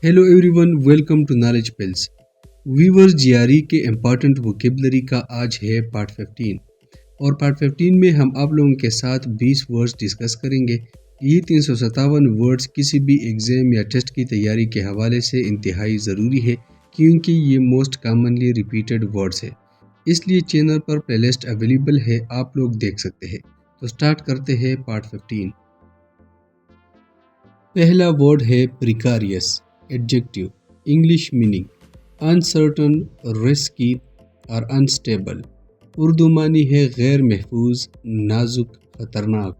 Hello everyone, welcome to knowledge pills. Viewers, GRE के important vocabulary का आज है पार्ट 15 और पार्ट 15 में हम आप लोगों के साथ 20 वर्ड्स डिस्कस करेंगे। ये 357 वर्ड्स किसी भी एग्ज़ाम या टेस्ट की तैयारी के हवाले से इंतहाई ज़रूरी है क्योंकि ये मोस्ट कॉमनली रिपीटेड वर्ड्स है। इसलिए चैनल पर प्लेलिस्ट अवेलेबल है, आप लोग देख सकते हैं। तो स्टार्ट करते हैं पार्ट 15। पहला वर्ड है precarious. Adjective, English meaning uncertain, risky और अनस्टेबल। उर्दू मानी है गैर महफूज, नाजुक, खतरनाक।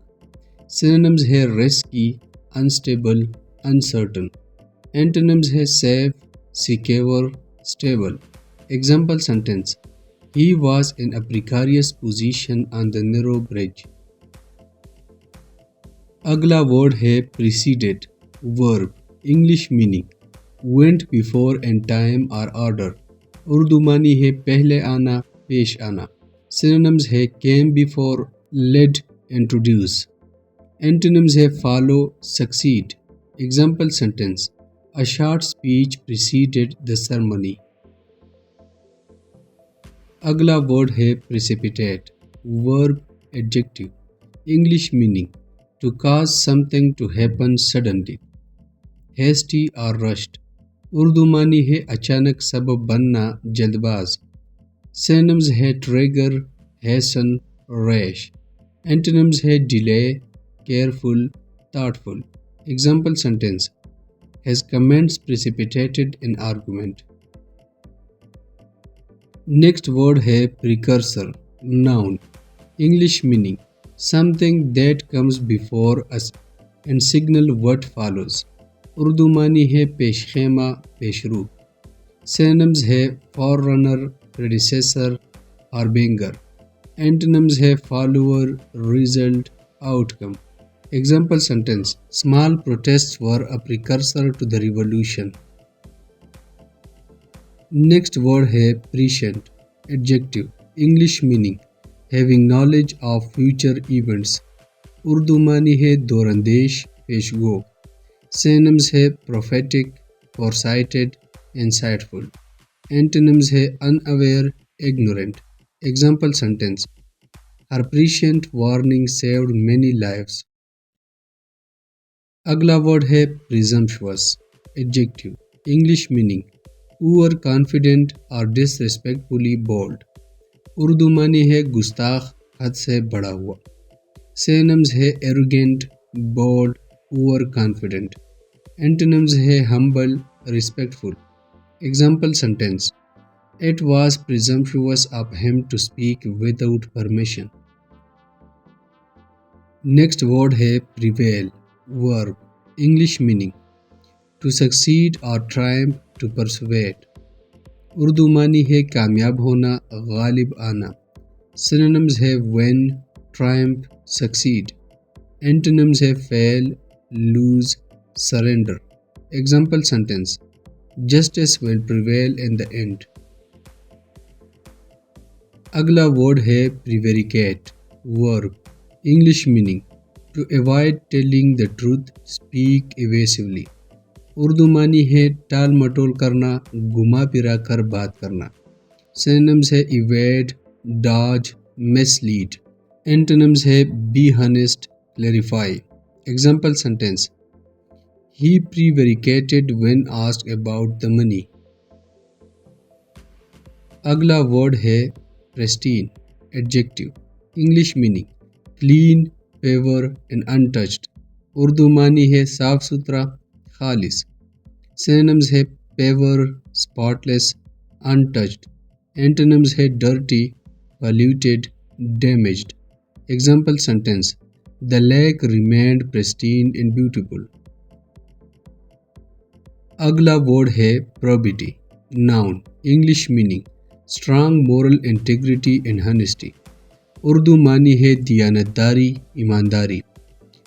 सिनोनिम्स है रिस्की, अनस्टेबल, अनसर्टन। एंटोनिम्स है safe, secure, stable. Example sentence, he was in a precarious position on the narrow bridge. अगला वर्ड है preceded. Verb, English meaning went before in time और ऑर्डर। उर्दू मानी है पहले आना, पेश आना। सिनोनिम्स है came before, led, introduce. Antonyms है follow, succeed. Example sentence, a short speech preceded the ceremony. अगला वर्ड है precipitate. Verb, adjective, English meaning to cause something to happen suddenly. Hasty और रश्ड। उर्दू मानी है अचानक सबब बनना, जल्दबाज। सिनोनिम्स है ट्रिगर, हैसन, रैश। एंटोनिम्स है delay, careful, thoughtful. Example sentence, his comments precipitated an argument. Next word है precursor. Noun, English meaning something that comes before us and signal what follows. Urdu मानी है पेशखेमा, पेशरू। सिनोनिम्स है forerunner, predecessor, harbinger. Antonyms है follower, result, outcome. Example sentence, small protests were a precursor to the revolution. Next word है prescient. Adjective, English meaning having knowledge of future events. Urdu मानी है दौरंदेश, पेशगो। Synonyms है प्रोफेटिक, फोरसाइटेड, इंसाइटफुल। एंटोनिम्स है unaware, ignorant. Example sentence, her prescient warning saved many lives. अगला word है presumptuous. Adjective, English meaning over confident और disrespectfully bold. Urdu मानी है गुस्ताख, हद से बढ़ा हुआ। सिनोनिम्स है arrogant, bold, over confident. Antonyms है humble, respectful. Example sentence, it was presumptuous of him to speak without permission. Next word है prevail. Verb, English meaning to succeed और ट्रायम्फ, टू परसुएट। उर्दू मानी है कामयाब होना, गालिब आना। सिनोनिम्स है विन, ट्रायम्फ, सक्सीड। एंटोनिम्स है fail, lose, surrender. Example sentence, justice will prevail in the end. अगला वर्ड है prevaricate. Verb, English meaning to avoid telling the truth, speak evasively. Urdu मानी है टाल मटोल करना, घुमा फिरा कर बात करना। सिनोनिम्स है इवेड, डॉज, मिसलीड। एंटोनिम्स है be honest, clarify. Example sentence, he prevaricated when asked about the money. अगला वर्ड है pristine. Adjective, English meaning clean, pure and untouched. Urdu मानी है साफ सुथरा, खालिस। सिनोनिम्स है पेवर, स्पॉटलेस, अनटच्ड। एंटोनिम्स है dirty, polluted, damaged. Example sentence, the lake remained pristine and beautiful. अगला वर्ड है probity. Noun, English meaning strong moral integrity and honesty. Urdu मानी है दियानतदारी, ईमानदारी।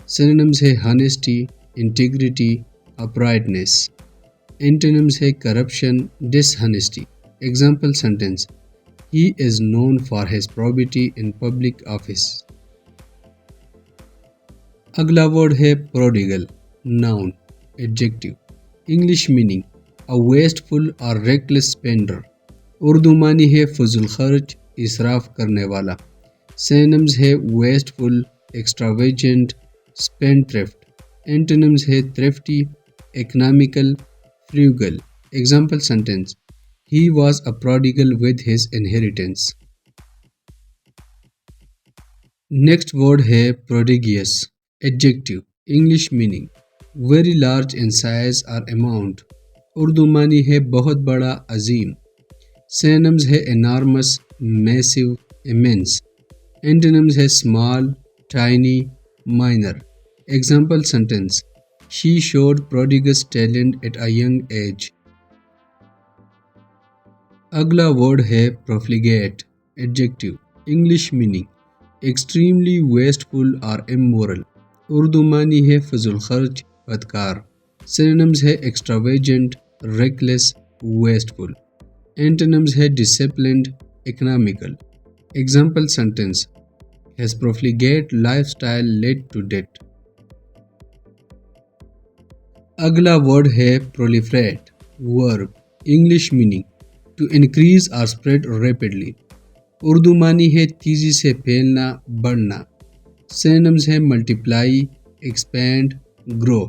सिनोनिम्स है हॉनेस्टी, इंटीग्रिटी, अपराइटनेस। एंटोनिम्स है corruption, dishonesty. Example sentence, he is known for his probity in public office. अगला word है prodigal. Noun, adjective, English meaning a wasteful or reckless spender. Urdu معنی ہے فضول خرچ، اسراف کرنے والا. سینمز ہے wasteful, extravagant, spendthrift. اینٹونمز ہے thrifty, economical, frugal. Example sentence: He was a prodigal with his inheritance. Next word ہے prodigious. Adjective. English meaning: very large in size or amount. Urdu معنی ہے بہت بڑا، عظیم. Synonyms ہے enormous, massive, immense. Antonyms ہے small, tiny, minor. Example sentence: She showed prodigious talent at a young age. اگلا word ہے profligate. Adjective. English meaning: extremely wasteful or immoral. Urdu معنی ہے فضول خرچ، بدکار. Synonyms ہے extravagant, reckless, wasteful. Antonyms ہے disciplined, economical. Example sentence: His profligate lifestyle led to debt. اگلا ورڈ ہے proliferate. Verb. English meaning: to increase or spread rapidly. Urdu معنی ہے تیزی سے پھیلنا، بڑھنا. Synonyms ہے multiply, expand, grow.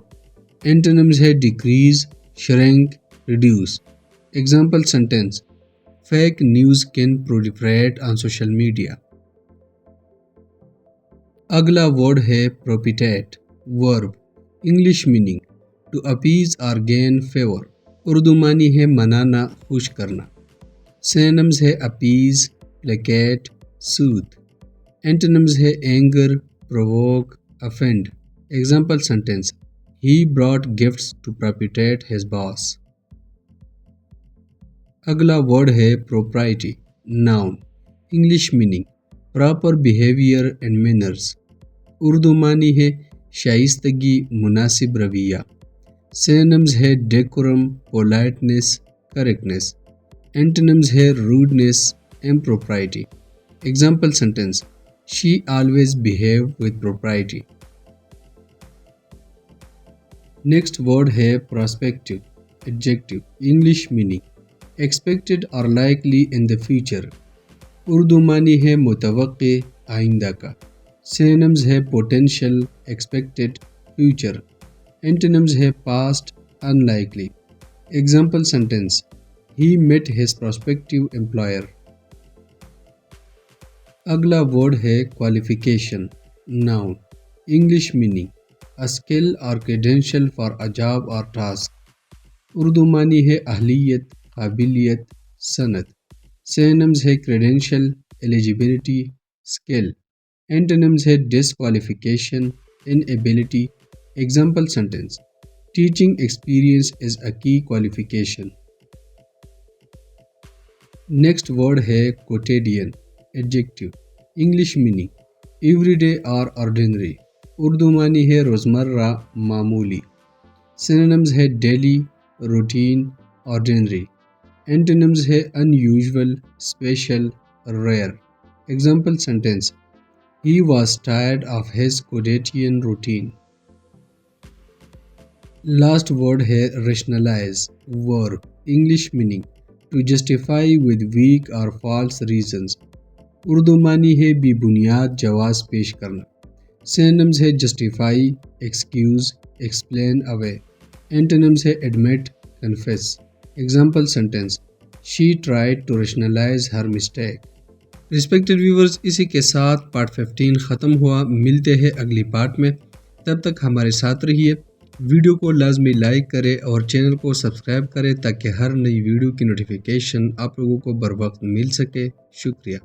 Antonyms ہے decrease, shrink, reduce. Example sentence: Fake news can proliferate on social media. اگلا ورڈ ہے propitiate. Verb. English meaning: to appease or gain favor. Urdu معنی ہے منانا، خوش کرنا. Synonyms ہے appease, placate, soothe. Antonyms ہے anger, provoke, offend. Example sentence: He brought gifts to propitiate his boss. اگلا ورڈ ہے propriety. Noun. English meaning: proper behavior and manners. Urdu معنی ہے شائستگی، مناسب رویہ. Synonyms ہے decorum, politeness, correctness. Antonyms ہے rudeness, impropriety. Example sentence: She always behaved with propriety. Next word ہے prospective. Adjective. English meaning: expected or likely in the future. Urdu معنی ہے متوقع، آئندہ کا. Synonyms ہے potential, expected, future. Antonyms ہے past, unlikely. Example sentence: He met his prospective employer. اگلا word ہے qualification. Noun. English meaning: a skill or credential for a job or task. Urdu معنی ہے اہلیت، قابلیت، صنعت. Synonyms ہے credential, eligibility, skill. Antonyms ہے disqualification, inability. Example sentence: Teaching experience is a key qualification. Next word ہے quotidian. Adjective. English meaning: everyday or ordinary. Urdu معنی ہے روزمرہ، معمولی. Synonyms ہے daily, routine, ordinary. Antonyms ہے unusual, special, rare. Example sentence: He was tired of his quotidian routine. Last word ہے rationalize. Verb. English meaning: to justify with weak or false reasons. Urdu معنی ہے بے بنیاد جواز پیش کرنا. Synonyms ہے justify, excuse, explain away. Antonyms ہے admit, confess. Example sentence: She tried to rationalize her mistake. Respected viewers, اسی کے ساتھ پارٹ 15 ختم ہوا. ملتے ہیں اگلی پارٹ میں. تب تک ہمارے ساتھ رہیے. ویڈیو کو لازمی لائک کریں اور چینل کو سبسکرائب کریں تاکہ ہر نئی ویڈیو کی نوٹیفیکیشن آپ لوگوں کو بر وقت مل سکے. شکریہ.